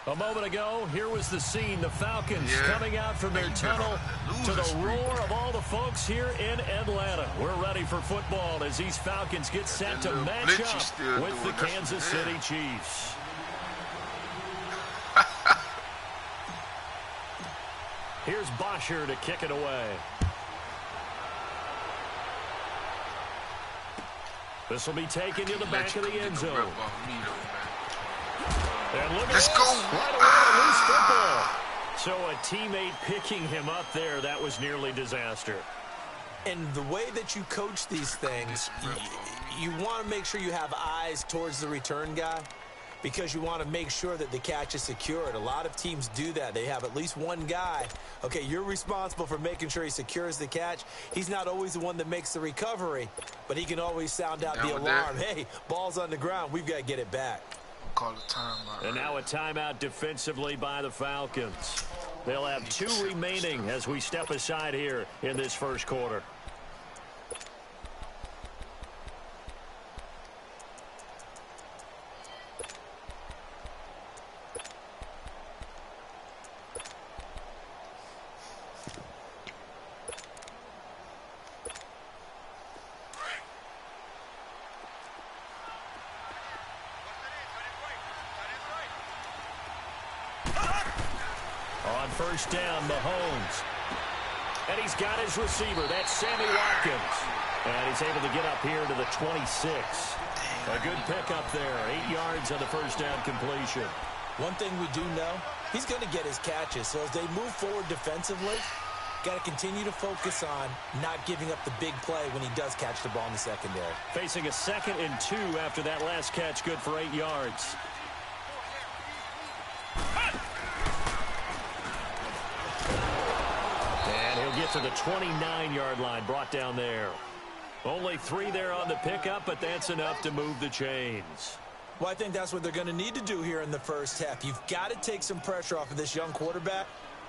A moment ago, here was the scene. The Falcons coming out from their tunnel to the roar of all the folks here in Atlanta. We're ready for football as these Falcons get set to match up with the Kansas City Chiefs. Here's Bosher to kick it away. This will be taken to the back of the end zone. And look at this. Right away, loose football. So a teammate picking him up there, that was nearly disaster. And the way that you coach these things, you want to make sure you have eyes towards the return guy because you want to make sure that the catch is secured. A lot of teams do that. They have at least one guy. Okay, you're responsible for making sure he secures the catch. He's not always the one that makes the recovery, but he can always sound out the alarm. Hey, ball's on the ground. We've got to get it back. Call a timeout. And now a timeout defensively by the Falcons. They'll have 2 remaining as we step aside here in this first quarter. First down, Mahomes. And he's got his receiver. That's Sammy Watkins. And he's able to get up here to the 26. A good pickup there. 8 yards on the first down completion. One thing we do know, he's going to get his catches. So as they move forward defensively, got to continue to focus on not giving up the big play when he does catch the ball in the secondary. Facing a 2nd and 2 after that last catch, good for 8 yards. Get to the 29-yard line, brought down there. Only 3 there on the pickup, but that's enough to move the chains. Well, I think that's what they're going to need to do here in the first half. You've got to take some pressure off of this young quarterback,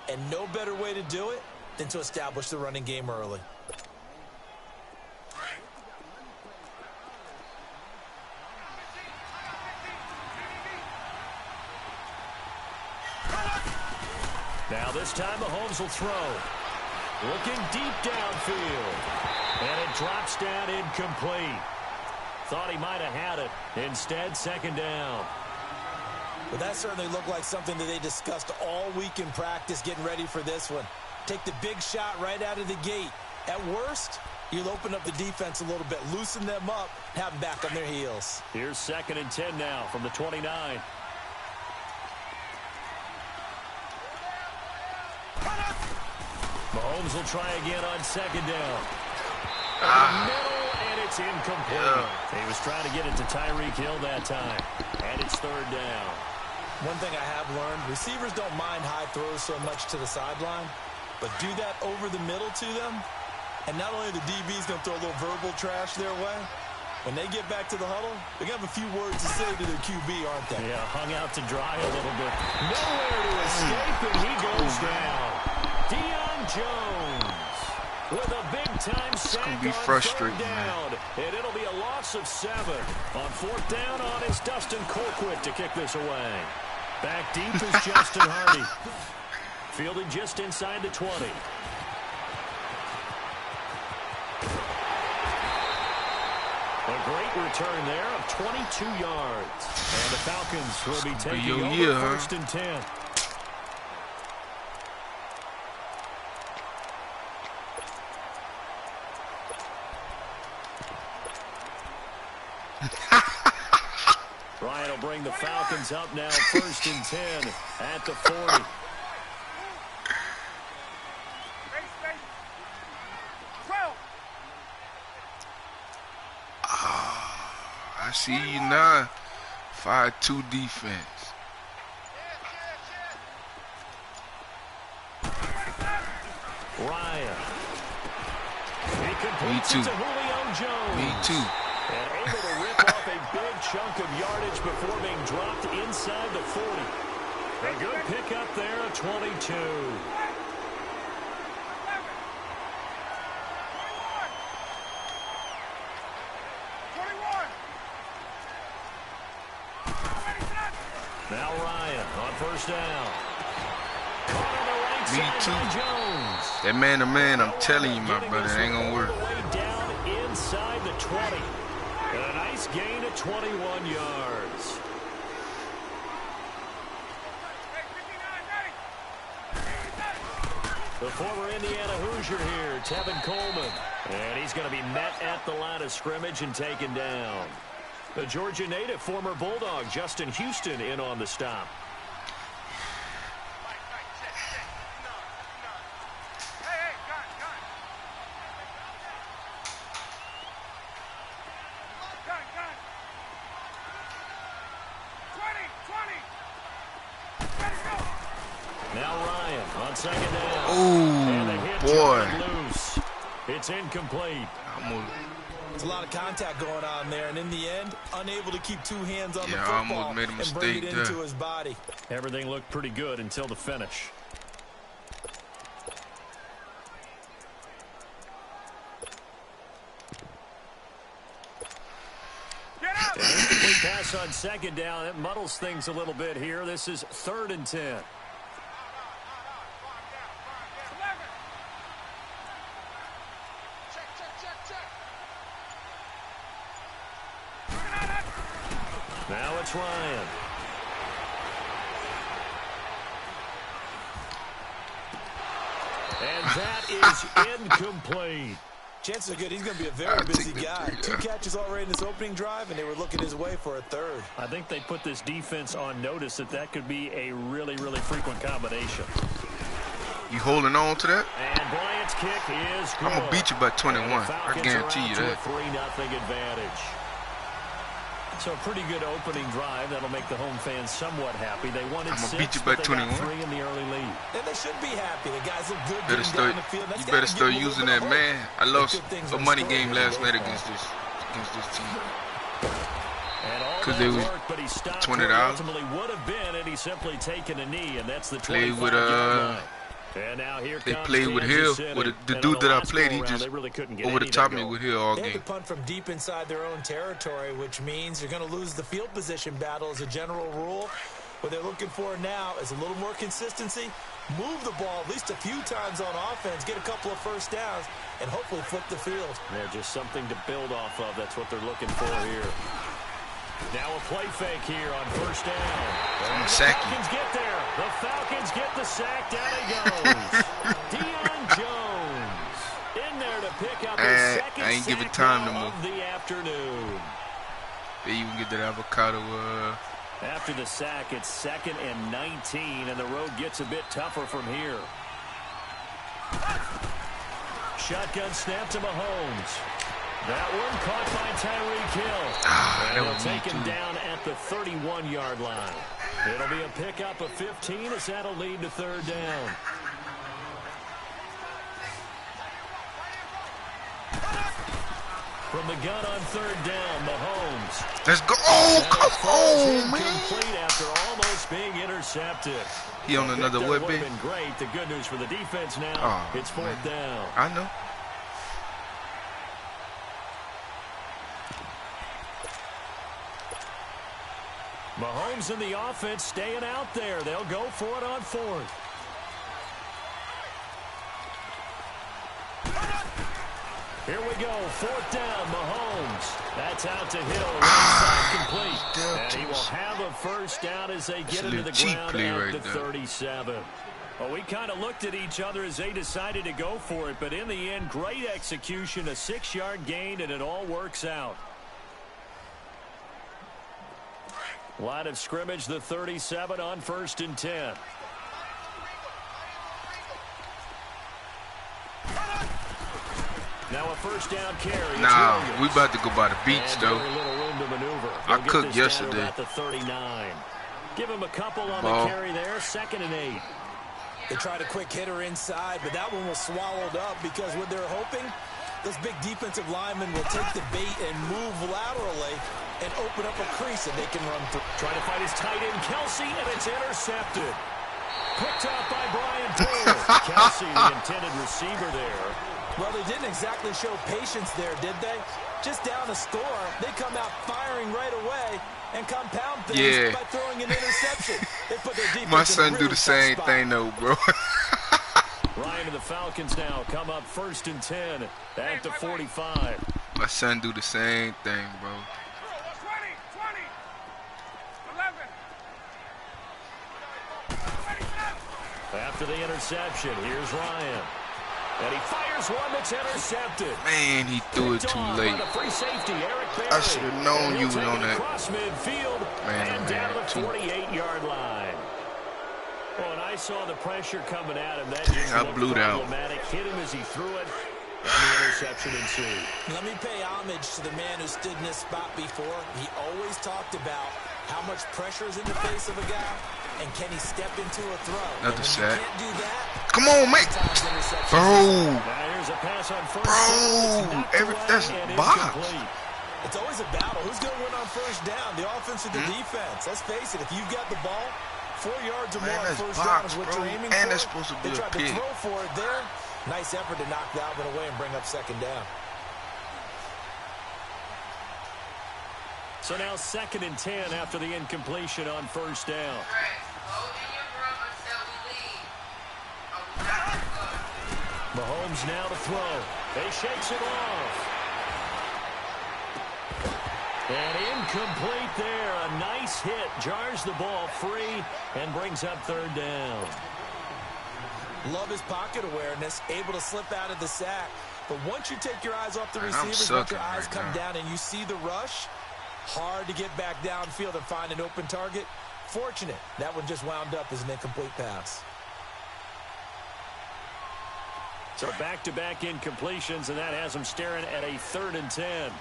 and no better way to do it than to establish the running game early. Now this time Mahomes will throw. Looking deep downfield. And it drops down incomplete. Thought he might have had it. Instead, 2nd down. Well, that certainly looked like something that they discussed all week in practice getting ready for this one. Take the big shot right out of the gate. At worst, you'll open up the defense a little bit, loosen them up, have them back on their heels. Here's 2nd and 10 now from the 29. Mahomes will try again on 2nd down. Middle, and it's incomplete. He was trying to get it to Tyreek Hill that time. And it's 3rd down. One thing I have learned, receivers don't mind high throws so much to the sideline, but do that over the middle to them, and not only the DB's going to throw a little verbal trash their way, when they get back to the huddle, they're going to have a few words to say to their QB, aren't they? Yeah, hung out to dry a little bit. Nowhere to escape, and he goes down. Jones with a big-time sack on 3rd down, and it'll be a loss of 7. On 4th down on is Dustin Colquitt to kick this away. Back deep is Justin Hardy. Fielding just inside the 20. A great return there of 22 yards. And the Falcons will be taking over 1st and 10. Ryan will bring the Falcons up now, 1st and 10 at the 40. I see you now. 5-2 defense. Ryan. He completes it to Julio Jones. Me too. And able to rip off a big chunk of yardage before being dropped inside the 40. A good pickup there at 22. Now Ryan. on first down. Caught on the right side by Jones. That man-to-man, I'm telling you, my brother, it ain't gonna work. Way down inside the 20. And a nice gain of 21 yards. The former Indiana Hoosier here, Tevin Coleman. And he's going to be met at the line of scrimmage and taken down. The Georgia native, former Bulldog, Justin Houston, in on the stop. Now Ryan on second down. Oh, boy. Loose. It's incomplete. There's a lot of contact going on there, and in the end, unable to keep two hands on the football almost made a mistake and bring it into his body. Everything looked pretty good until the finish. An incomplete pass on second down. It muddles things a little bit here. This is 3rd and 10. Now it's Ryan. And that is incomplete. Chances are good he's going to be a very busy guy. 2 catches already in this opening drive, and they were looking his way for a 3rd. I think they put this defense on notice that could be a really, really frequent combination. You holding on to that? And Bryant's kick is good. I'm going to beat you by 21. I guarantee you that. 3-0 advantage. So a pretty good opening drive. That'll make the home fans somewhat happy. They wanted 6, beat you by 21. 3 in the early lead. And they should be happy. The guys look good. You better start using that man. I lost a money game last night against this team. Because they was $20. Ultimately would have been, and he's simply taken a knee, and that's the play with And now here they played with Hill. With the dude that I played, he just over the top me with Hill all game. They game. had to punt from deep inside their own territory, which means you're going to lose the field position battle as a general rule. What they're looking for now is a little more consistency, move the ball at least a few times on offense, get a couple of first downs, and hopefully flip the field. Yeah, just something to build off of. That's what they're looking for here. Now a play fake here on first down. And the Falcons get there. The Falcons get the sack. Down he goes. Deion Jones in there to pick up his second sack of the afternoon. They even get that avocado. After the sack, it's 2nd and 19, and the road gets a bit tougher from here. Shotgun snap to Mahomes. That one caught by Tyreek Hill. And he'll take him down at the 31-yard line. It'll be a pickup of 15 as that'll lead to 3rd down. From the gun on 3rd down, Mahomes. Let's go. Oh, come on, man. Complete after almost being intercepted. He on another way, been great. The good news for the defense now, it's 4th down. I know. Mahomes and the offense staying out there. They'll go for it on 4th. Here we go. 4th down, Mahomes. That's out to Hill. Right side complete. And he will have a first down as they get into the ground at the 37. Well, we kind of looked at each other as they decided to go for it. But in the end, great execution, a 6-yard gain, and it all works out. Line of scrimmage, the 37 on 1st and 10. Now a first down carry. Nah, we about to go by the beach, though. I cooked yesterday. At the 39. Give him a couple on the carry there. 2nd and 8. They tried a quick hitter inside, but that one was swallowed up because what they're hoping, this big defensive lineman will take the bait and move laterally and open up a crease that they can run through. Trying to find his tight end, Kelsey, and it's intercepted. Picked up by Brian Poole. Kelsey, the intended receiver there. Well, they didn't exactly show patience there, did they? Just down a score, they come out firing right away, and compound things by throwing an interception. They put their defense My son do the same thing though, bro. Ryan and the Falcons now come up 1st and 10 at the 45. My son do the same thing, bro. 20, 11. After the interception, here's Ryan. And he fires one that's intercepted. Man, he threw it too late. I should have known you was on that. Across midfield and down to the 48-yard line. Oh, and I saw the pressure coming at him. That just I blew out. Hit him as he threw it. And the interception ensued. Let me pay homage to the man who stood in this spot before. He always talked about how much pressure is in the face of a guy, and can he step into a throw. Another sack. Can't do that. Come on, mate. Bro. Now here's a pass on first. Bro. That's box. It's always a battle. Who's going to win on first down? The offense or the defense? Let's face it. If you've got the ball, 4 yards or more on first down is what you're aiming for. And that's supposed to be they a tried pick. to throw for it there. Nice effort to knock that one away and bring up 2nd down. So now 2nd and 10 after the incompletion on first down. Mahomes now to throw. He shakes it off. And incomplete there. A nice hit. Jars the ball free and brings up 3rd down. Love his pocket awareness, able to slip out of the sack. But once you take your eyes off the receivers, let your eyes come down and you see the rush, hard to get back downfield and find an open target. Fortunate, that one just wound up as an incomplete pass. So back-to-back incompletions, and that has him staring at a 3rd and 10.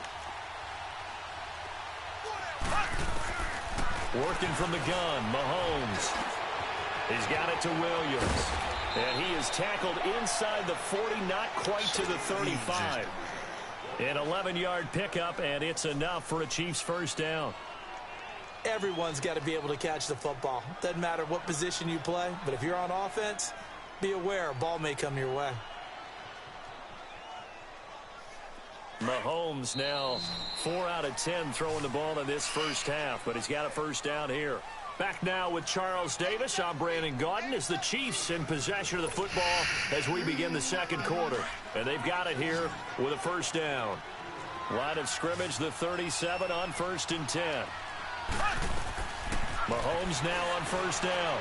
Working from the gun, Mahomes. He's got it to Williams. And he is tackled inside the 40, not quite to the 35. An 11-yard pickup, and it's enough for a Chiefs first down. Everyone's got to be able to catch the football. Doesn't matter what position you play, but if you're on offense, be aware a ball may come your way. Mahomes now 4 out of 10 throwing the ball in this first half, but he's got a first down here. Back now with Charles Davis. I'm Brandon Gaudin as the Chiefs in possession of the football as we begin the 2nd quarter. And they've got it here with a first down. Line of scrimmage, the 37 on 1st and 10. Mahomes now on first down.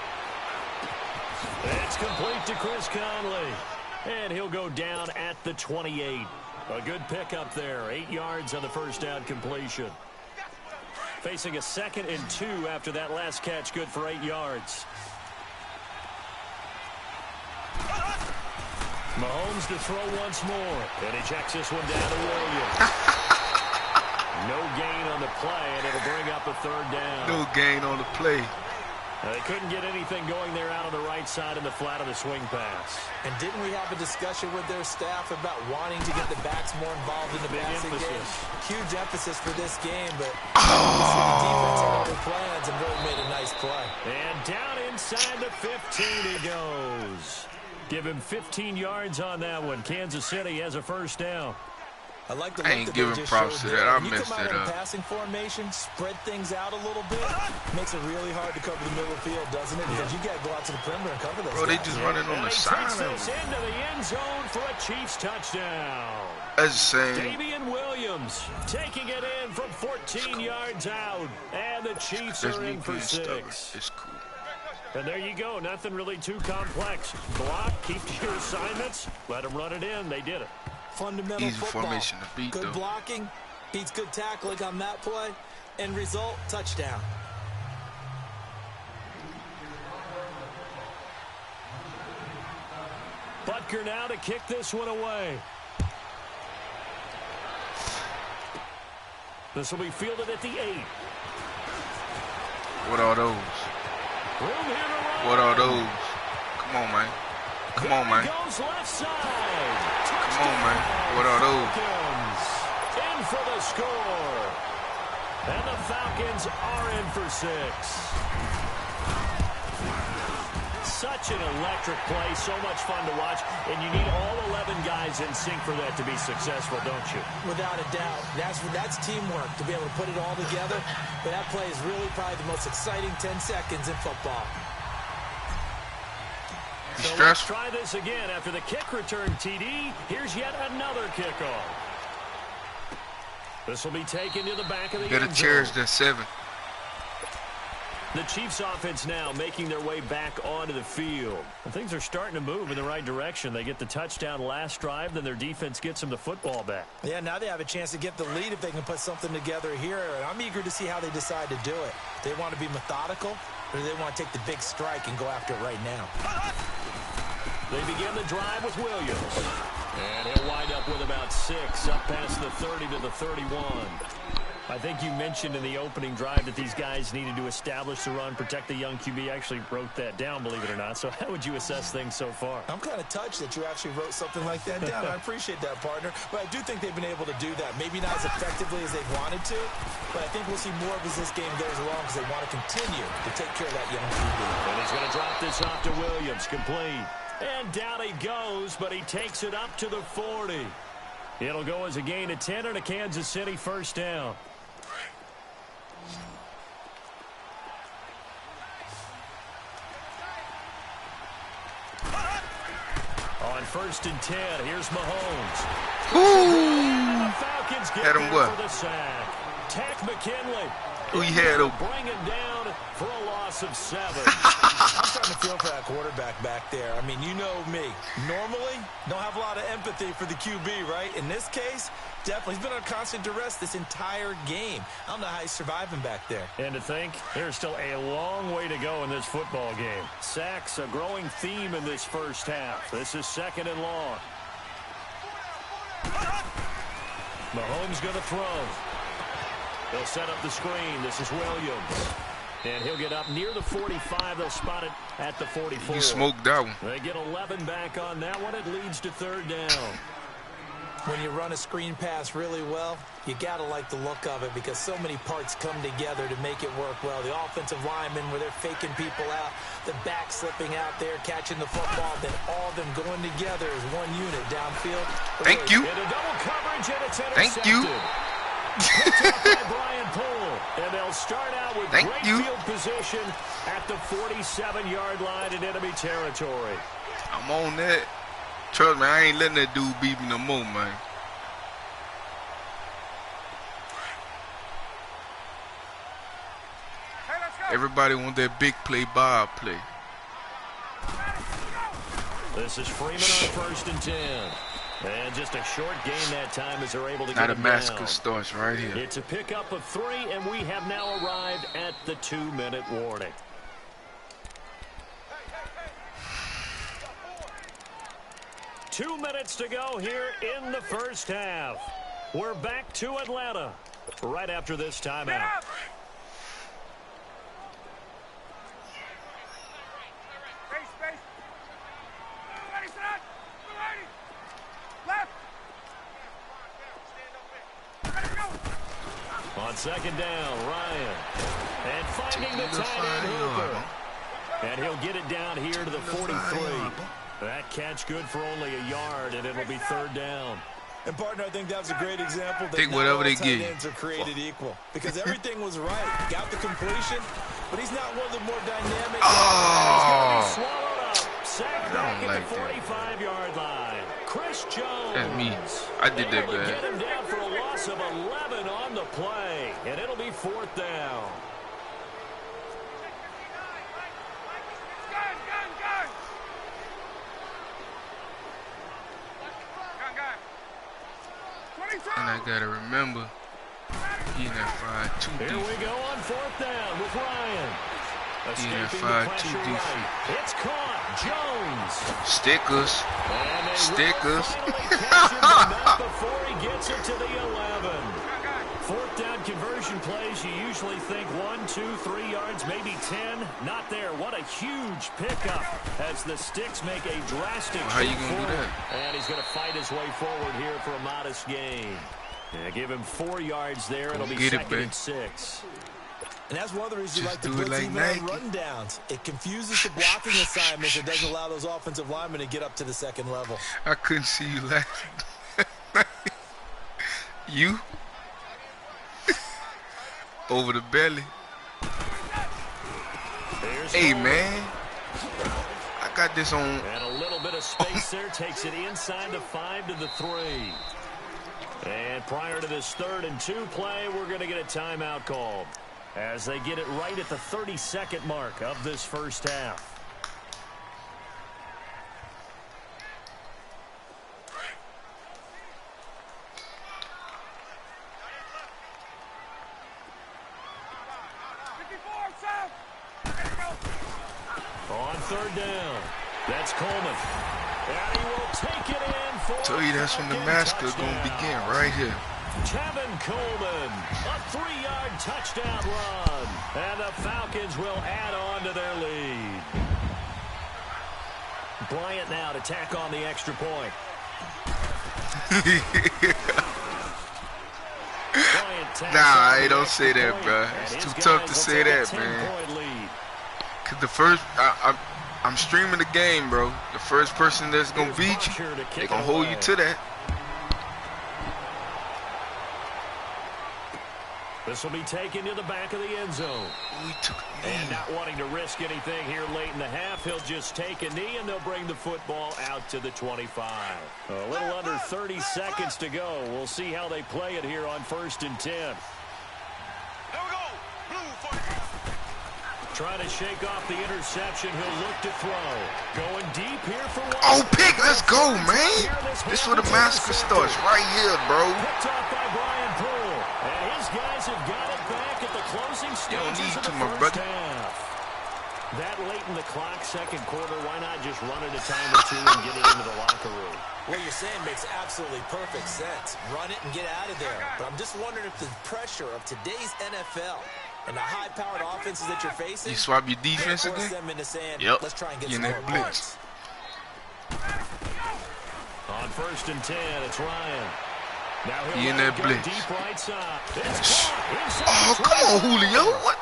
It's complete to Chris Conley. And he'll go down at the 28. A good pickup there. 8 yards on the first down completion. Facing a 2nd and 2 after that last catch, good for 8 yards. Mahomes to throw once more. And he checks this one down to Williams. No gain on the play, and it'll bring up a 3rd down. No gain on the play. They couldn't get anything going there out on the right side in the flat of the swing pass. And didn't we have a discussion with their staff about wanting to get the backs more involved in the passing game? Huge emphasis for this game, but the defense had other plans and really made a nice play. And down inside the 15 he goes. Give him 15 yards on that one. Kansas City has a first down. I like the I ain't giving props to that. I messed it up. Passing formation, spread things out a little bit. Makes it really hard to cover the middle of the field, doesn't it? Because you got to go out to the perimeter and cover those Bro, guys. they just running on the side of Takes this into the end zone for a Chiefs touchdown. That's the same. Damian Williams taking it in from 14 yards out. And the Chiefs are in for 6. It's cool. And there you go. Nothing really too complex. Block, keep to your assignments, let them run it in. They did it. Fundamental easy football. Formation to beat, good though. blocking beats good tackling on that play. End result, touchdown. Butker now to kick this one away. This will be fielded at the 8. What are those? Room here to run. What are those? Come on, man. Come on, man. Goes left side. Come on, man. What are those? Falcons in for the score. And the Falcons are in for 6. such an electric play, so much fun to watch, and you need all 11 guys in sync for that to be successful, don't you? Without a doubt. That's teamwork, to be able to put it all together. But that play is really probably the most exciting 10 seconds in football. So let's try this again. After the kick return TD, here's yet another kickoff. This will be taken to the back of the end zone. Better cherish that 7. The Chiefs offense now making their way back onto the field. And things are starting to move in the right direction. They get the touchdown last drive, then their defense gets them the football back. Yeah, now they have a chance to get the lead if they can put something together here. And I'm eager to see how they decide to do it. They want to be methodical, or do they want to take the big strike and go after it right now? They begin the drive with Williams. And he'll wind up with about 6, up past the 30 to the 31. I think you mentioned in the opening drive that these guys needed to establish the run, protect the young QB. Actually wrote that down, believe it or not. So how would you assess things so far? I'm kind of touched that you actually wrote something like that down. I appreciate that, partner. But I do think they've been able to do that. Maybe not as effectively as they wanted to, but I think we'll see more of as this game goes along because they want to continue to take care of that young QB. And he's going to drop this off to Williams, complete. And down he goes, but he takes it up to the 40. It'll go as a gain of 10 and a Kansas City first down. On 1st and 10, here's Mahomes. Ooh. The Falcons get Had him what? for the sack. Tack McKinley. Who he had him? Bring him down for a loss of 7. I'm starting to feel for that quarterback back there. I mean, you know me. Normally, don't have a lot of empathy for the QB, right? In this case, definitely. He's been under constant duress this entire game. I don't know how he's surviving back there. And to think, there's still a long way to go in this football game. Sacks, a growing theme in this first half. This is 2nd and long. Mahomes going to throw. They'll set up the screen. This is Williams. And he'll get up near the 45. They'll spot it at the 44. You smoked that one. They get 11 back on that one. It leads to 3rd down. When you run a screen pass really well, you got to like the look of it because so many parts come together to make it work well. The offensive linemen where they're faking people out, the back slipping out there, catching the football, then all of them going together as one unit downfield. Thank you. Into double coverage, and it's intercepted. Thank you. Picked up by Brian Poole, and they'll start out with great field position at the 47-yard line in enemy territory. I'm on that. Trust me, I ain't letting that dude beat me no more, man. Everybody want that big play, Bob play. This is Freeman on 1st and 10. And just a short gain that time as they're able to get Now it the massacre down. starts right here. It's a pickup of 3, and we have now arrived at the 2-minute warning. Two minutes to go here in the first half. We're back to Atlanta right after this timeout. On 2nd down, Ryan. And finding the tight end Hooper. And he'll get it down here to the 43. That catch good for only a yard, and it'll be 3rd down. And, partner, I think that was a great example that Take not whatever all they tight get. ends are created equal. Because everything was right. Got the completion, but he's not one of the more dynamic. He's going to be swallowed up. Sacked back at like the 45-yard line. Chris Jones. That's me. I did that able to bad. get him down for a loss of 11 on the play. And it'll be 4th down. And I gotta remember, he in that 5-2 Here defense. we go on 4th down with Ryan. He in that Escaping the 5-2 pressure defense. right. It's caught. Jones. Stickers. And they Stickers. will finally catch him, but not before he gets it to the 11. 4th down conversion plays, you usually think 1, 2, 3 yards, maybe 10. Not there. What a huge pickup as the Sticks make a drastic Well, how you shift gonna do forward. that? And he's going to fight his way forward here for a modest gain. Yeah, give him 4 yards there. It'll be get it, 2nd babe. and 6. And that's one of the reasons you Just like to do it blitz like even Nike. on rundowns. It confuses the blocking assignments. It doesn't allow those offensive linemen to get up to the second level. I couldn't see you laughing. You? Over the belly. Hey, man. I got this on. And a little bit of space there takes it inside the 5 to the 3. And prior to this 3rd and 2 play, we're going to get a timeout called as they get it right at the 32nd mark of this first half. On 3rd down, that's Coleman. And he will take it in for Tell you that's when the massacre is going to begin right here. Kevin Coleman, a 3-yard touchdown run. And the Falcons will add on to their lead. Bryant now to tack on the extra point. Nah, I don't say that, bro. It's too tough to say that, man. Cause the first, I'm streaming the game, bro. The first person that's gonna beat you, they gonna hold you to that. This will be taken to the back of the end zone. And not wanting to risk anything here late in the half, he'll just take a knee and they'll bring the football out to the 25. A little under 30 seconds to go. We'll see how they play it here on 1st and 10. There we go. Blue. Trying to shake off the interception. He'll look to throw. Going deep here for one. Oh, pick. Let's go, man. This is where the massacre starts. Right here, bro. Picked off by Brian Poole. And his guys have got it back at the closing stages of the first half. That late in the clock, second quarter, why not just run it a time or two and get it into the locker room? What you're saying makes absolutely perfect sense. Run it and get out of there. But I'm just wondering if the pressure of today's NFL and the high-powered offenses that you're facing, you swap your defense again? them into saying, yep. Let's try and get some more blitz. On 1st and 10, it's Ryan. Now he in that blitz. Deep right side. Oh, come on, Julio. What?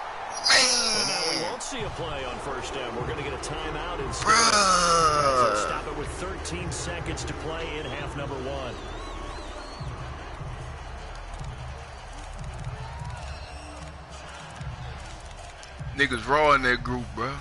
And now we won't see a play on 1st down. We're going to get a timeout instead. Bruh. Stop it with 13 seconds to play in half number 1. Niggas raw in that group, bro.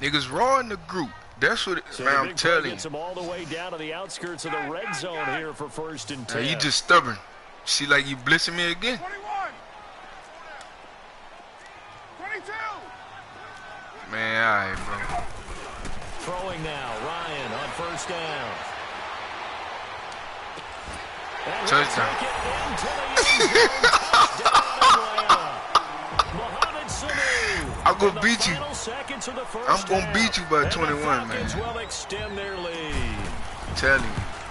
Niggas raw in the group. That's what man, I'm telling you. Gets him all the way down to the outskirts of the red zone here for 1st and 10. Now, you just stubborn. See, like you blitzing me again. 21. 22. Man, all right, bro. Throwing now, Ryan on 1st down. Touchdown. I'm going to beat you. I'm going to beat you by 21, man. Will extend their lead. I'm telling you.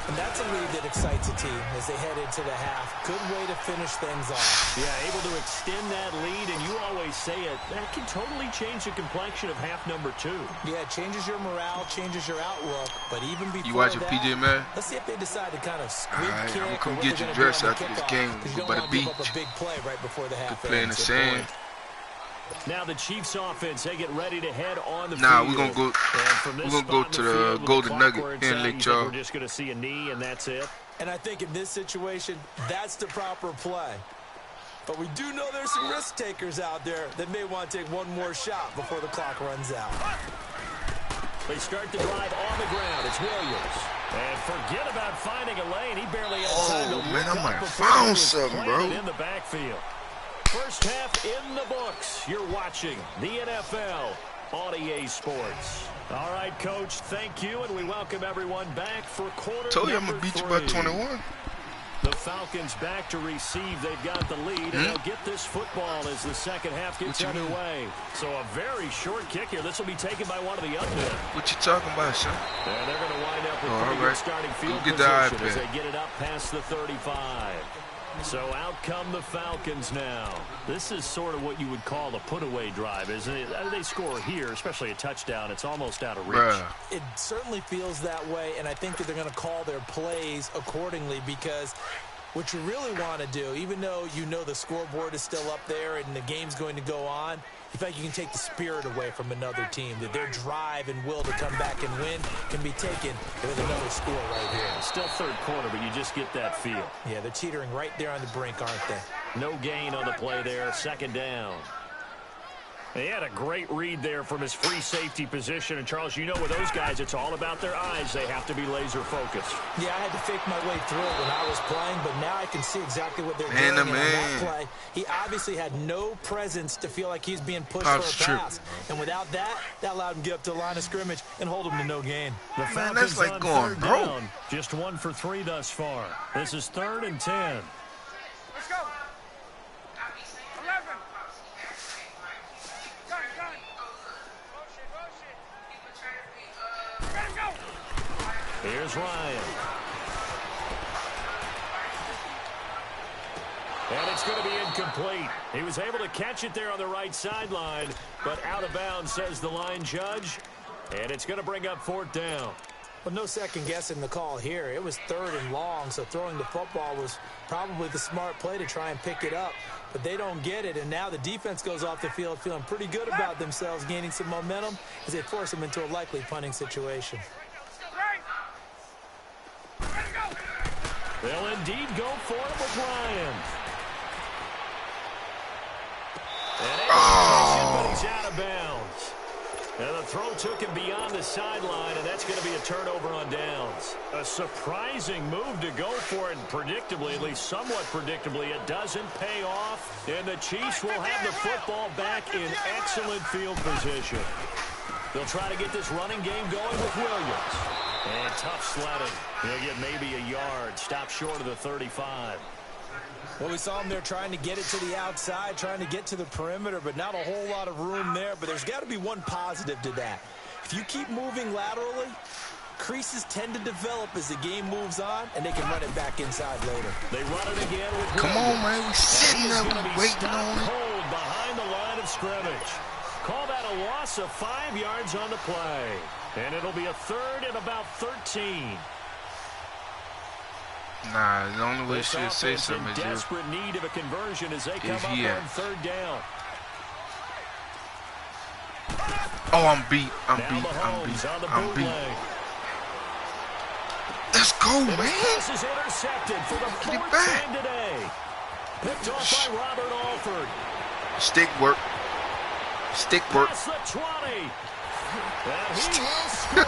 And that's a lead that excites a team as they head into the half. Good way to finish things off. Yeah, able to extend that lead, and you always say it, that can totally change the complexion of half number 2. Yeah, it changes your morale, changes your outlook, but even before you watching that, PJ, man? Let's see if they decide to kind of squeak right, kick. I'm gonna come or get you dressed after this game. You Go by the beach. Up a big play right before the half. Play in the sand. Now the Chiefs offense, they get ready to head on the field. we're gonna go to the Golden Nugget in Lake Charles. We're just gonna see a knee and that's it. And I think in this situation, that's the proper play. But we do know there's some risk takers out there that may want to take one more shot before the clock runs out. They start the drive on the ground. It's Williams. And forget about finding a lane. He barely had time to man, I might have found something, bro. In the backfield. First half in the books. You're watching the NFL on EA Sports. All right, Coach, thank you, and we welcome everyone back for quarter Told you I'm number going to beat 3. you by 21. The Falcons back to receive. They've got the lead, and they'll get this football as the second half gets underway. So a very short kick here. This will be taken by one of the unbid. What you talking about, son? And they're going to wind up with pretty good starting field position as they get it up past the 35. So out come the Falcons now. This is sort of what you would call a put-away drive, isn't it? They score here, especially a touchdown. It's almost out of reach. It certainly feels that way, and I think that they're going to call their plays accordingly because what you really want to do, even though you know the scoreboard is still up there and the game's going to go on, you feel like you can take the spirit away from another team, that their drive and will to come back and win can be taken with another score right here. Still third quarter, but you just get that feel. Yeah, they're teetering right there on the brink, aren't they? No gain on the play there, second down. He had a great read there from his free safety position. And, Charles, you know with those guys, it's all about their eyes. They have to be laser-focused. Yeah, I had to fake my way through it when I was playing, but now I can see exactly what they're doing. And on that play, he obviously had no presence to feel like he's being pushed for a pass. And without that, that allowed him to get up to the line of scrimmage and hold him to no gain. The Falcons that's like going down. Just 1 for 3 thus far. This is 3rd and 10. Let's go. 11. Here's Ryan. And it's going to be incomplete. He was able to catch it there on the right sideline, but out of bounds, says the line judge. And it's going to bring up 4th down. Well, no second guessing the call here. It was 3rd and long, so throwing the football was probably the smart play to try and pick it up. But they don't get it, and now the defense goes off the field feeling pretty good about themselves, gaining some momentum as they force them into a likely punting situation. They'll indeed go for it with Ryan. And but he's out of bounds. And the throw took him beyond the sideline, and that's going to be a turnover on downs. A surprising move to go for it, and predictably, at least somewhat predictably, it doesn't pay off. And the Chiefs will have the football back in excellent field position. They'll try to get this running game going with Williams. And tough sledding. He'll get maybe a yard. Stop short of the 35. Well, we saw him there trying to get it to the outside, trying to get to the perimeter, but not a whole lot of room there. But there's got to be one positive to that. If you keep moving laterally, creases tend to develop as the game moves on, and they can run it back inside later. They run it again with Come on, man. We're sitting there waiting on it. Cold behind the line of scrimmage. Call that a loss of 5 yards on the play. And it'll be a 3rd and about 13. Nah, the only way this she'll say something is desperate need of a conversion as they come up on 3rd down. Oh, I'm beat. I'm beat. Let's go, man. This is intercepted for the 4th time today. Picked off by Robert Alford. Stick work. Past the 20. And he will score.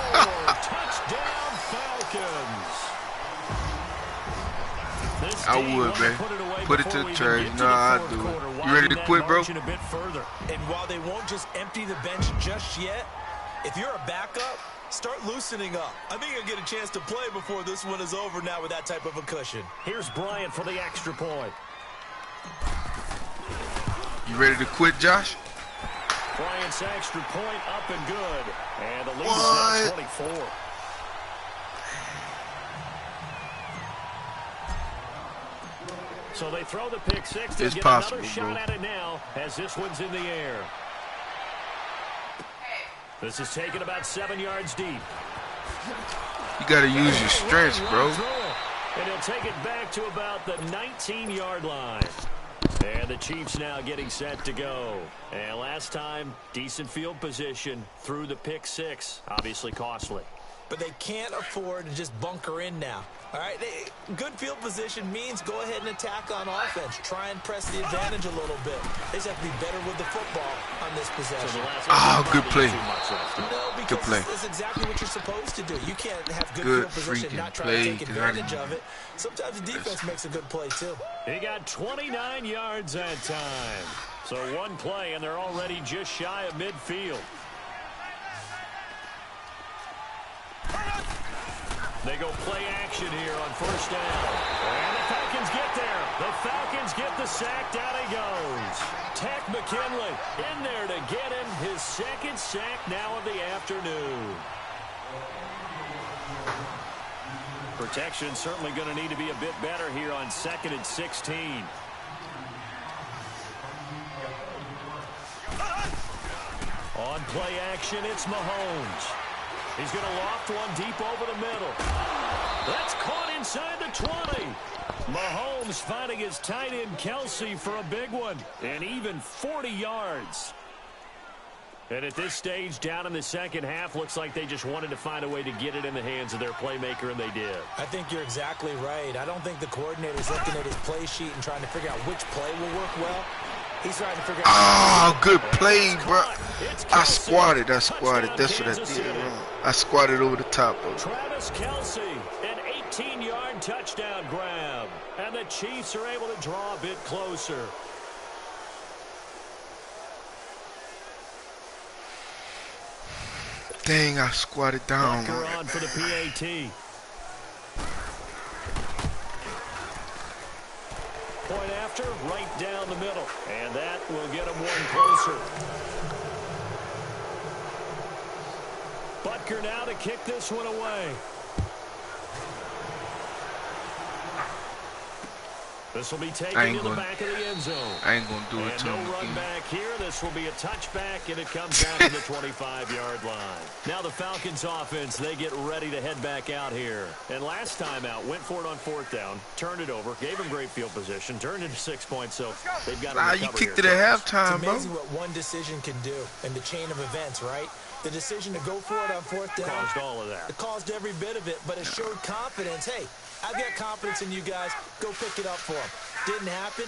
Touchdown, Falcons. I would, man. Put it to the trash. No, I do it. You ready to quit, bro? And while they won't just empty the bench just yet, if you're a backup, start loosening up. I think you'll get a chance to play before this one is over now with that type of a cushion. Here's Bryant for the extra point. You ready to quit, Josh? Bryant's extra point up and good. And the lead is now 24. So they throw the pick six. They get another shot at it now as this one's in the air. This is taken about 7 yards deep. You got to use your strength, bro. And he'll take it back to about the 19-yard line. And the Chiefs now getting set to go. And last time, decent field position through the pick six. Obviously costly. But they can't afford to just bunker in now. All right, good field position means go ahead and attack on offense. Try and press the advantage a little bit. They just have to be better with the football on this possession. Good play. No, because good play. That's exactly what you're supposed to do. You can't have good field position, not try to take advantage of it. Sometimes the defense makes a good play, too. He got 29 yards that time. So one play, and they're already just shy of midfield. They go play action here on 1st down. And the Falcons get there. The Falcons get the sack. Down he goes. Tech McKinley in there to get him his 2nd sack now of the afternoon. Protection certainly going to need to be a bit better here on 2nd and 16. On play action, it's Mahomes. He's going to loft one deep over the middle. That's caught inside the 20. Mahomes finding his tight end Kelsey for a big one. And even 40 yards. And at this stage, down in the second half, looks like they just wanted to find a way to get it in the hands of their playmaker, and they did. I think you're exactly right. I don't think the coordinator's looking at his play sheet and trying to figure out which play will work well. He's trying to figure out... Oh, good play, bro. I squatted. That's what I did wrong. I squatted over the top of it. Travis Kelsey, an 18-yard touchdown grab. And the Chiefs are able to draw a bit closer. Dang, I squatted down. Tucker on for the PAT. Point after, right down the middle. And that will get him one closer. Butker now to kick this one away. This will be taken to the back of the end zone. I ain't going to do it to him. him. No run back here. This will be a touchback, and it comes down to the 25-yard line. Now the Falcons offense, they get ready to head back out here. And last time out, went for it on 4th down, turned it over, gave him great field position, turned into 6 points, so they've got to recover. You kicked it at halftime, bro. It's amazing what one decision can do in the chain of events, right? The decision to go for it on 4th down. Caused all of that. It caused every bit of it, but it showed confidence. Hey, I've got confidence in you guys. Go pick it up for them. Didn't happen.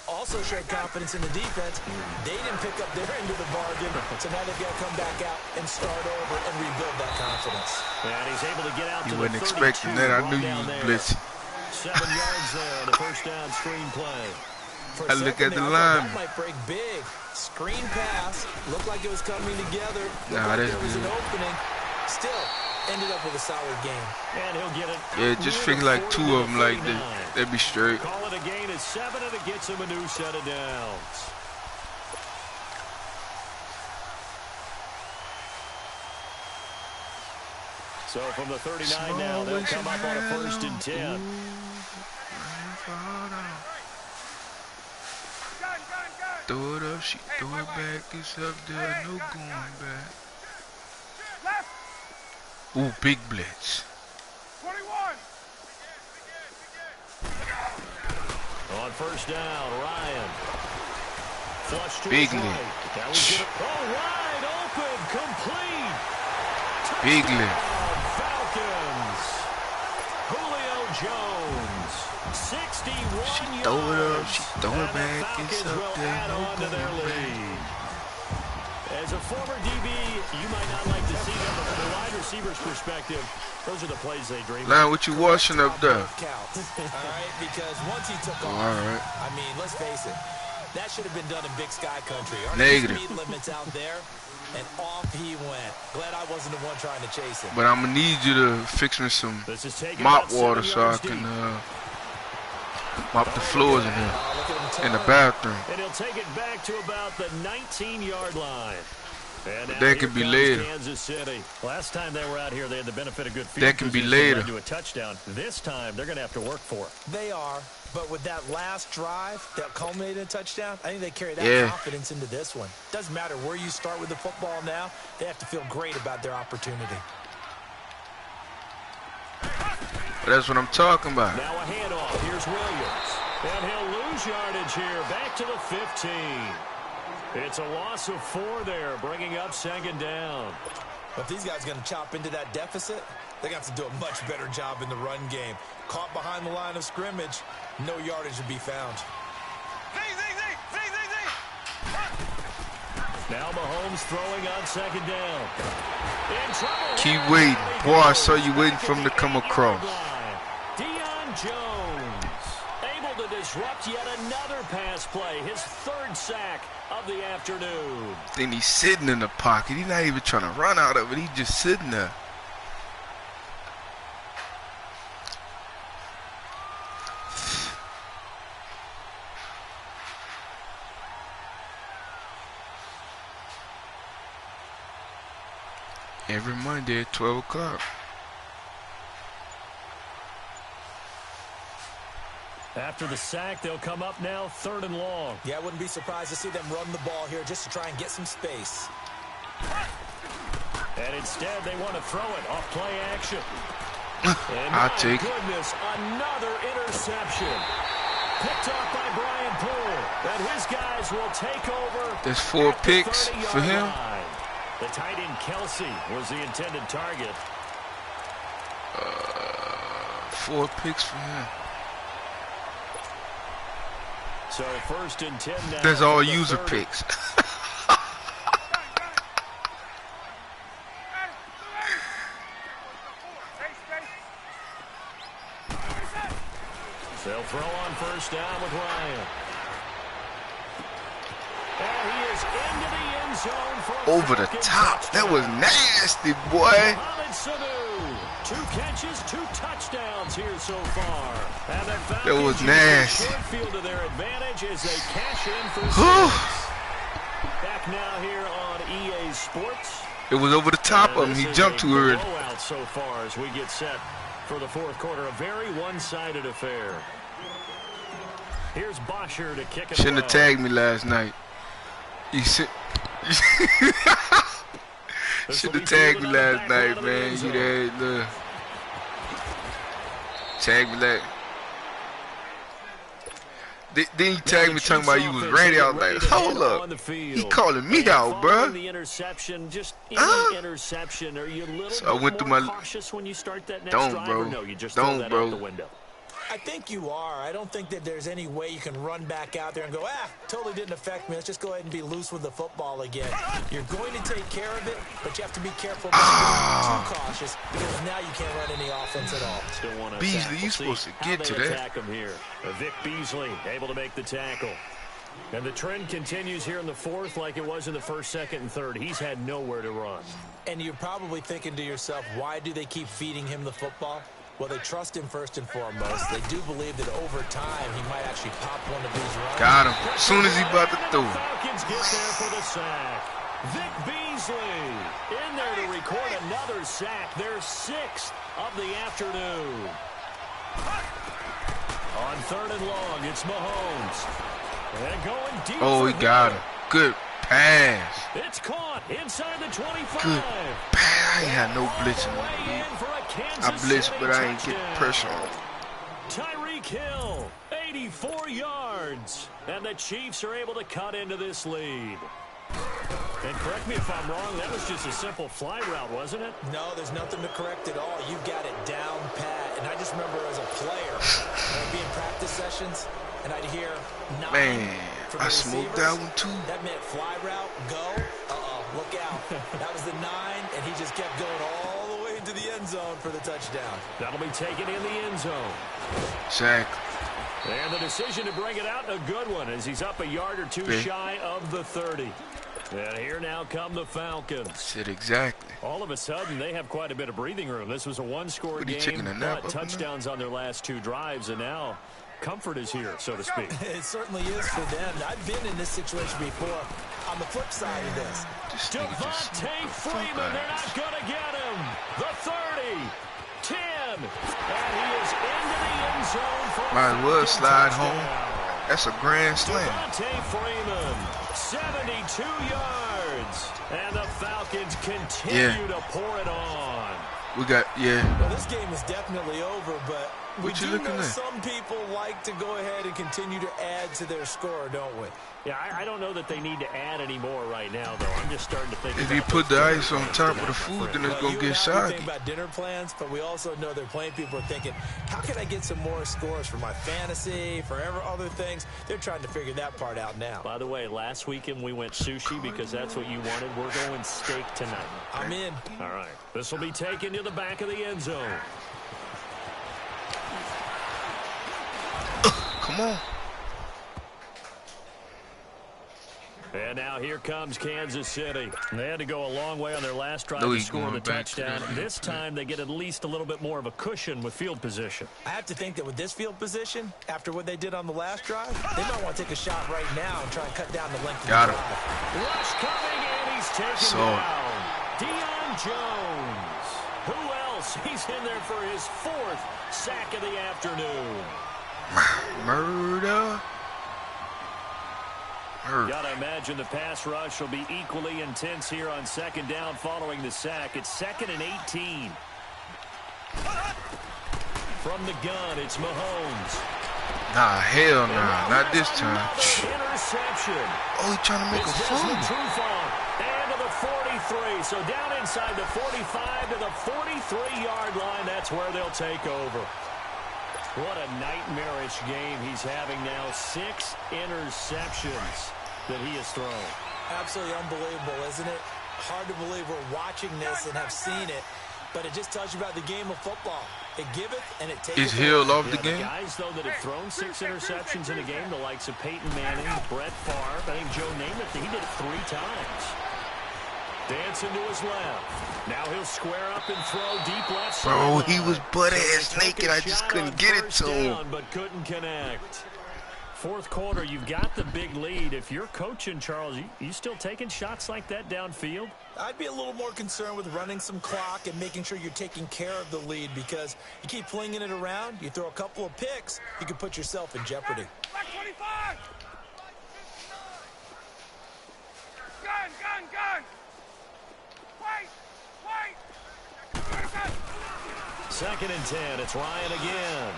Also showed confidence in the defense. They didn't pick up their end of the bargain, so now they've got to come back out and start over and rebuild that confidence. And he's able to get out to you the 32. Wasn't expecting that. I knew you was blitzing. 7 yards there on the first down screen play. I look at the line. That might break big. Screen pass. Looked like it was coming together. Nah, like there was an opening. Still ended up with a solid game. And he'll get it. Yeah, just figure like 2 of them like that. They'd be straight. Call it a gain of 7, and it gets him a new set of downs. So from the 39 now, they'll come up on a 1st and 10. Throw it up, she throw it back, it's up there, no going back. Ooh, big blitz. 21. On 1st down, Ryan. Flush to big his lick. right. That was good. Oh, wide open, complete. Big lick. Falcons. Julio Jones. 61 She yards. throw it up, she throw it back, it's Falcons up will there, add no on to their going back. lead. As a former DB, you might not like to see them, but from a wide receiver's perspective, those are the plays they dream of. Line, what you washing up there? All right, because once he took off, All right. I mean, let's face it, that should have been done in Big Sky country. Aren't Negative. there speed limits out there? And off he went. Glad I wasn't the one trying to chase him. But I'm going to need you to fix me some This is taken mop about 7 water so I yards can deep. mop the floors in here, Look at him in the turn. bathroom. And he'll take it back to about the 19-yard line. And now That could here be comes later. Kansas City. Last time they were out here, they had the benefit of good field That can be position, later. led to a touchdown. This time, they're going to have to work for it. They are, but with that last drive that culminated in a touchdown, I think they carry that Yeah. confidence into this one. Doesn't matter where you start with the football now, they have to feel great about their opportunity. But that's what I'm talking about. Now a handoff. Here's Williams. And he'll lose yardage here. Back to the 15. It's a loss of 4 there, bringing up 2nd down. If these guys are going to chop into that deficit, they're going to have to do a much better job in the run game. Caught behind the line of scrimmage, no yardage to be found. Now Mahomes throwing on 2nd down. In trouble. Keep waiting. Boy, I saw you waiting for him to come across. Deion Jones able to disrupt yet another pass play. His 3rd sack of the afternoon. Then he's sitting in the pocket. He's not even trying to run out of it. He's just sitting there. Every Monday at 12 o'clock. After the sack, they'll come up now 3rd and long. Yeah, I wouldn't be surprised to see them run the ball here just to try and get some space. And instead, they want to throw it off play action. I'll take it. Goodness, another interception. Picked off by Brian Poole. And his guys will take over. There's 4 picks for him. Line. The tight end Kelsey was the intended target. 4 picks for him. So 1st and 10 now. That's all user picks. They'll throw on 1st down with Ryan. And he is into the end zone for over the top. Touchdown. That was nasty, boy. 2 catches, 2 touchdowns here so far. And the Falcons that was nasty. Field to their advantage as they cash in for back now here on EA Sports. It was over the top of him. He jumped too early. So far as we get set for the 4th quarter, a very one-sided affair. Here's Bosher to kick it. Shouldn't have tagged me last night. You should have tagged me last night, man. You there? Tag me that. Then you tagged me talking about you was ready. I was like, hold up. He calling me out, bro. The interception, just any interception. Are you a little so I went through my cautious when you start that next don't, drive, bro. Or no, you just don't, throw that bro. out the window? I think you are. I don't think that there's any way you can run back out there and go, totally didn't affect me. Let's just go ahead and be loose with the football again. You're going to take care of it, but you have to be careful not being too cautious because now you can't run any offense at all. Still want to Beasley, you're supposed to get to that. Attack him here. Vic Beasley able to make the tackle. And the trend continues here in the 4th like it was in the 1st, 2nd, and 3rd. He's had nowhere to run. And you're probably thinking to yourself, why do they keep feeding him the football? Well, they trust him first and foremost. They do believe that over time he might actually pop one of these runs. Got him. As soon as he about to throw. Falcons get there for the sack. Vic Beasley in there to record another sack. Their 6th of the afternoon. On 3rd and long, it's Mahomes. And going deep. Oh, he got him. Good pass. It's caught inside the 25. Good pass. I ain't had no blitzing on me. I blitzed, but I ain't get pressure on him. Tyreek Hill, 84 yards. And the Chiefs are able to cut into this lead. And correct me if I'm wrong, that was just a simple fly route, wasn't it? No, there's nothing to correct at all. You got it down pat. And I just remember as a player, I'd be in practice sessions, and I'd hear 9. Man, I smoked that one too. That meant fly route, go. Look out. That was the 9, and he just kept going all the way into the end zone for the touchdown. That'll be taken in the end zone. Exactly. And the decision to bring it out, a good one, as he's up a yard or 2 shy of the 30. And here now come the Falcons. Said exactly. All of a sudden, they have quite a bit of breathing room. This was a one-score game, but touchdowns on their last 2 drives, and now comfort is here, so to speak. It certainly is for them. I've been in this situation before. On the flip side of this, Devontae Freeman, they're not going to get him. The 30, 10, and he is into the end zone for might as well slide home. That's a grand slam. Devontae Freeman, 72 yards, and the Falcons continue to pour it on. We got, Well, this game is definitely over, but we do know at? some people like to go ahead and continue to add to their score, don't we? Yeah, I don't know that they need to add any more right now, though. I'm just starting to think if you put the ice on top of the food, then it's going to get soggy. Think about dinner plans, but we also know they're playing people are thinking, how can I get some more scores for my fantasy, for other things? They're trying to figure that part out now. By the way, last weekend we went sushi because that's what you wanted. We're going steak tonight. I'm in. All right. This will be taken to the back of the end zone. Come on. And now here comes Kansas City. They had to go a long way on their last drive to score the touchdown. This time they get at least a little bit more of a cushion with field position. I have to think that with this field position, after what they did on the last drive, they might want to take a shot right now and try and cut down the length of the drive. Rush coming, and he's taken down. Deion Jones. Who else? He's in there for his 4th sack of the afternoon. Murder. Gotta imagine the pass rush will be equally intense here on second down following the sack. It's 2nd and 18. From the gun, it's Mahomes. Nah, hell nah, not this time. Interception. Oh, he trying to make a fumble. And to the 43. So down inside the 45 to the 43-yard line. That's where they'll take over. What a nightmarish game he's having now. 6 interceptions that he has thrown. Absolutely unbelievable, isn't it? Hard to believe we're watching this and have seen it, but it just tells you about the game of football. It giveth and it taketh. Is Hill off the game? The guys, though, that have thrown 6 interceptions in a game, the likes of Peyton Manning, Brett Favre, I think Joe Namath, he did it 3 times. Dancing to his left. Now he'll square up and throw deep left. Bro, he was butt-ass naked. I just couldn't get it to him. But couldn't connect. Fourth quarter, you've got the big lead. If you're coaching, Charles, you still taking shots like that downfield? I'd be a little more concerned with running some clock and making sure you're taking care of the lead, because you keep flinging it around, you throw a couple of picks, you can put yourself in jeopardy. Black 25! Gun! Wait! 2nd and 10. It's Ryan again.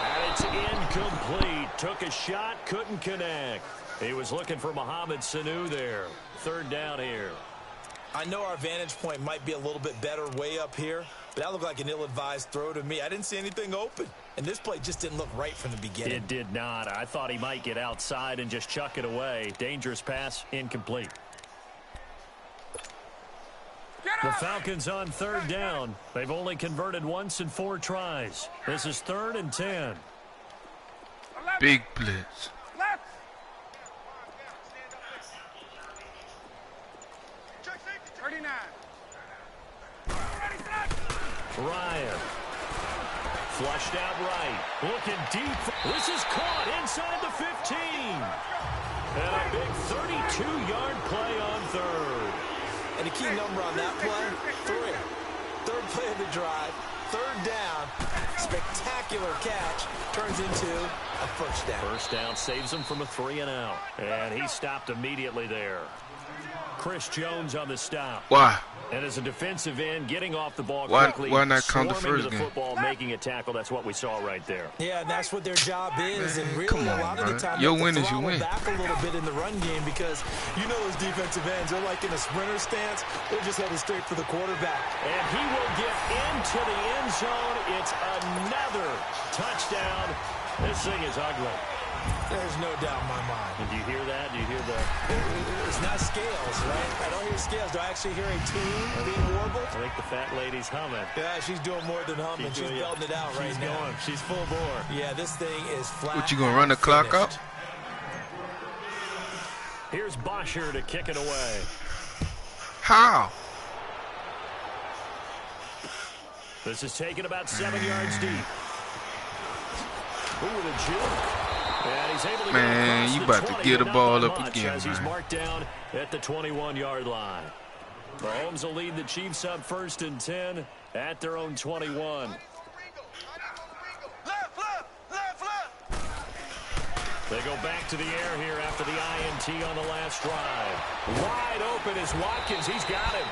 And it's incomplete. Took a shot, couldn't connect. He was looking for Mohamed Sanu there. 3rd down here. I know our vantage point might be a little bit better way up here, but that looked like an ill-advised throw to me. I didn't see anything open, and this play just didn't look right from the beginning. It did not. I thought he might get outside and just chuck it away. Dangerous pass, incomplete. The Falcons on 3rd down. They've only converted once in 4 tries. This is 3rd and 10. Big blitz. Left! Ryan. Flushed out right. Looking deep. This is caught inside the 15. And a big 32-yard play on 3rd. And the key number on that play, 3. 3rd play of the drive, 3rd down, spectacular catch, turns into a 1st down. 1st down saves him from a 3-and-out. And he stopped immediately there. Chris Jones on the stop. Why? And as a defensive end, getting off the ball Why quickly, not count the swarming first to the game? football, making a tackle. That's what we saw right there. Yeah, and that's what their job is. Man, and really, come on, a lot of the man. time, Your they have win to is your throttle win. back a little bit in the run game, because you know those defensive ends, they're like in a sprinter stance. They're just headed straight for the quarterback. And he will get into the end zone. It's another touchdown. This thing is ugly. There's no doubt in my mind. Did you hear that? Do you hear the... It's not scales, right? I don't hear scales. Do I actually hear a tune being warbled? I think the fat lady's humming. Yeah, she's doing more than humming. She's belting it out right now. Going. She's full bore. Yeah, this thing is flat. What, you gonna run the clock up? Here's Bosher to kick it away. How? This is taken about 7 yards deep. Ooh, the juke. And he's able to Man, you about to get the ball up again, as he's man. marked down at the 21-yard line. Mahomes will lead the Chiefs up 1st and 10 at their own 21. They go back to the air here after the INT on the last drive. Wide open is Watkins. He's got him.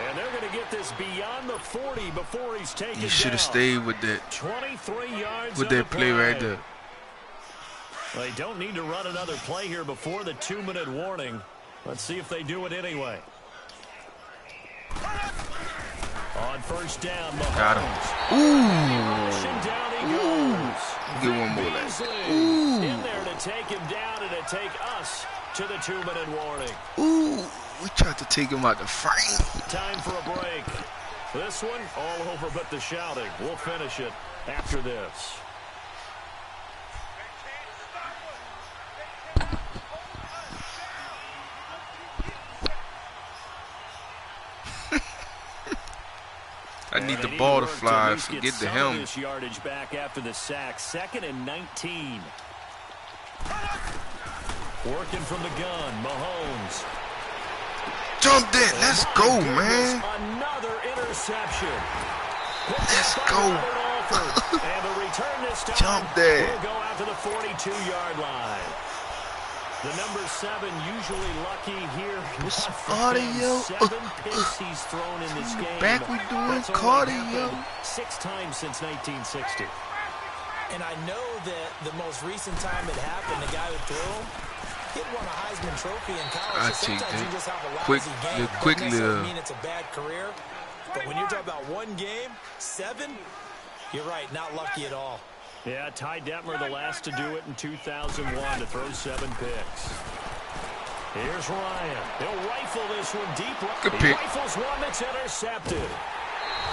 And they're going to get this beyond the 40 before he's taken down. You should have stayed with that. 23 yards with that play right there. Well, they don't need to run another play here before the 2-minute warning. Let's see if they do it anyway. On 1st down, Mahomes. Got him. Ooh. Down he goes. Get one more like Beasley that. Ooh. in there to take him down and to take us to the 2-minute warning. Ooh. We tried to take him out the frame. Time for a break. This one all over but the shouting. We'll finish it after this. I need the ball to fly. Forget the helmet. This yardage back after the sack. 2nd and 19. Working from the gun, Mahomes. Jumped in. Let's go, man. Another interception. Let's go. And the return this jumped that. He'll go out to the 42-yard line. The number 7 usually lucky here. What's audio? 7 picks he's thrown in this game. Back we doing cardio. 6 times since 1960. And I know that the most recent time it happened, the guy who threw him, he won a Heisman Trophy in college. So sometimes you just have a lousy game. Doesn't necessarily mean it's a bad career. But when you're talking about one game, 7, you're right, not lucky at all. Yeah, Ty Detmer, the last to do it in 2001 to throw 7 picks. Here's Ryan. He'll rifle this one deep. Good he pick. rifles one that's intercepted.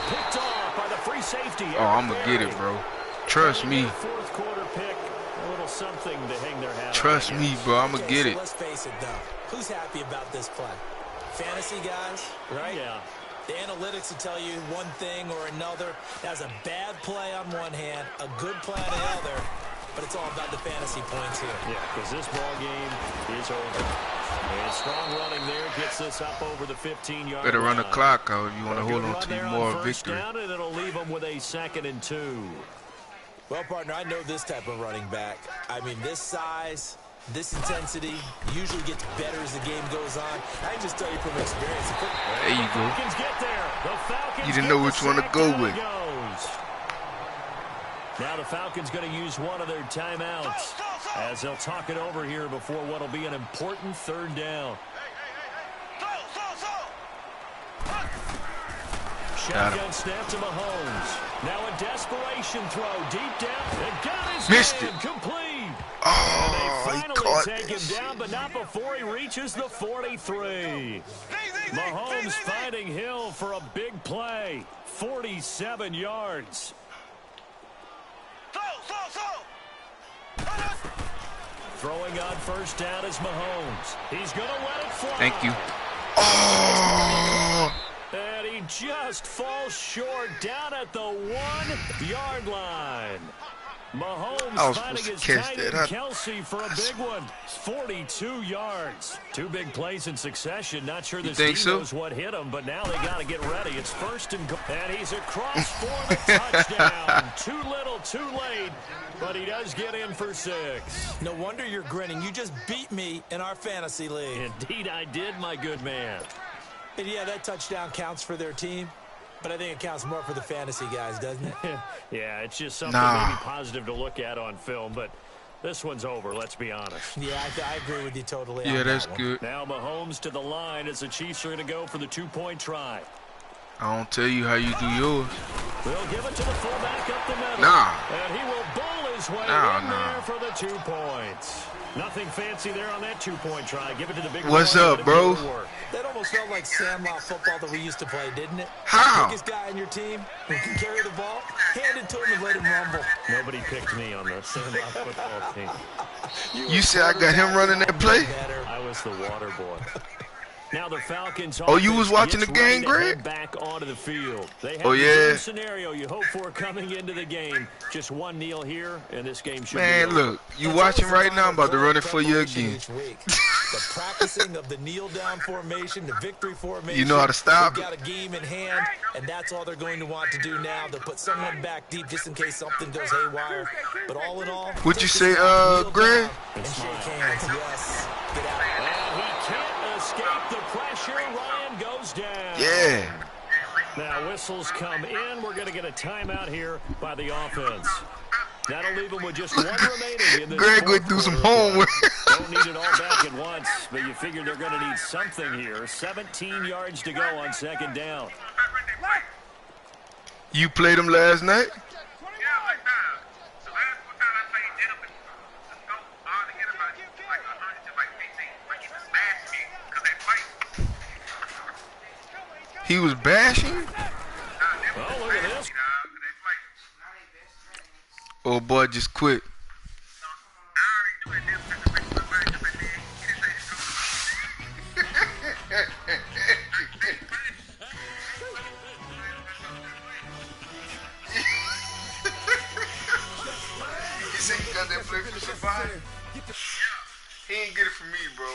Picked off by the free safety. Oh, I'm going to get it, bro. Trust me. Fourth quarter pick. A little something to hang their hat on. Trust me, bro. I'm going to get so it. Let's face it, though. Who's happy about this play? Fantasy guys, right? Yeah. The analytics will tell you one thing or another. That's a bad play on one hand, a good play on the other, but it's all about the fantasy points here. Yeah, because this ball game is over. And strong running there gets this up over the 15-yard line. Better run the clock out if you want to hold on to more victory. Down, and it'll leave them with a 2nd and 2. Well, partner, I know this type of running back. I mean, this size, this intensity usually gets better as the game goes on. I can just tell you from experience. There you go. Get there. The Falcons You didn't know which one to go with. Now the Falcons going to use one of their timeouts as they'll talk it over here before what will be an important 3rd down. Shotgun snap to Mahomes. Now a desperation throw deep down. And got his Missed man it. Complete. Oh, And he they caught finally take him down, but not before he reaches the 43. Mahomes finding Hill for a big play. 47 yards. Throwing on 1st down is Mahomes. He's going to let it fly. Thank you. Oh! And he just falls short down at the 1-yard line. Mahomes finding his tight end Kelsey for a big one. 42 yards. 2 big plays in succession. Not sure this team knows what hit him, but now they got to get ready. It's 1st and goal. And he's across for the touchdown. Too little, too late, but he does get in for 6. No wonder you're grinning. You just beat me in our fantasy league. Indeed I did, my good man. And yeah, that touchdown counts for their team, but I think it counts more for the fantasy guys, doesn't it? Yeah, it's just something maybe positive to look at on film, but this one's over, let's be honest. Yeah, I agree with you totally. Yeah, that's that good. Now Mahomes to the line as the Chiefs are going to go for the 2-point try. I don't tell you how you do yours. They'll give it to the fullback up the middle. Nah. And he will bowl his way in there for the 2 points. Nothing fancy there on that 2-point try. Give it to the big What's up, bro? That almost felt like Sandlot football that we used to play, didn't it? How? The biggest guy on your team who can carry the ball, hand it to him and let him rumble. Nobody picked me on the Sandlot football team. You said I got him running that play? I was the water boy. Now the Falcons. Oh, you was watching the game, Greg? Back onto the field. They have yeah. Scenario you hope for coming into the game. Just 1 kneel here, and this game should Man, be look, you watching right now. I'm about to run it for you again. The practicing of the kneel down formation, the victory formation. You know how to stop. They've got a game in hand, and that's all they're going to want to do now. They'll put someone back deep just in case something goes haywire. But all in all, what'd you say, Greg? And shake hands. Yes. Get out. And he can't escape the pressure. Ryan goes down. Yeah. Now whistles come in. We're going to get a timeout here by the offense. That'll leave him with just 1 remaining in this. Greg would do some homework. Don't need it all back at once, but you figure they're going to need something here. 17 yards to go on 2nd down. You played him last night? He was bashing? Oh, look at this. Oh, boy, just quit. He said he got that play for somebody. He ain't get it from me, bro.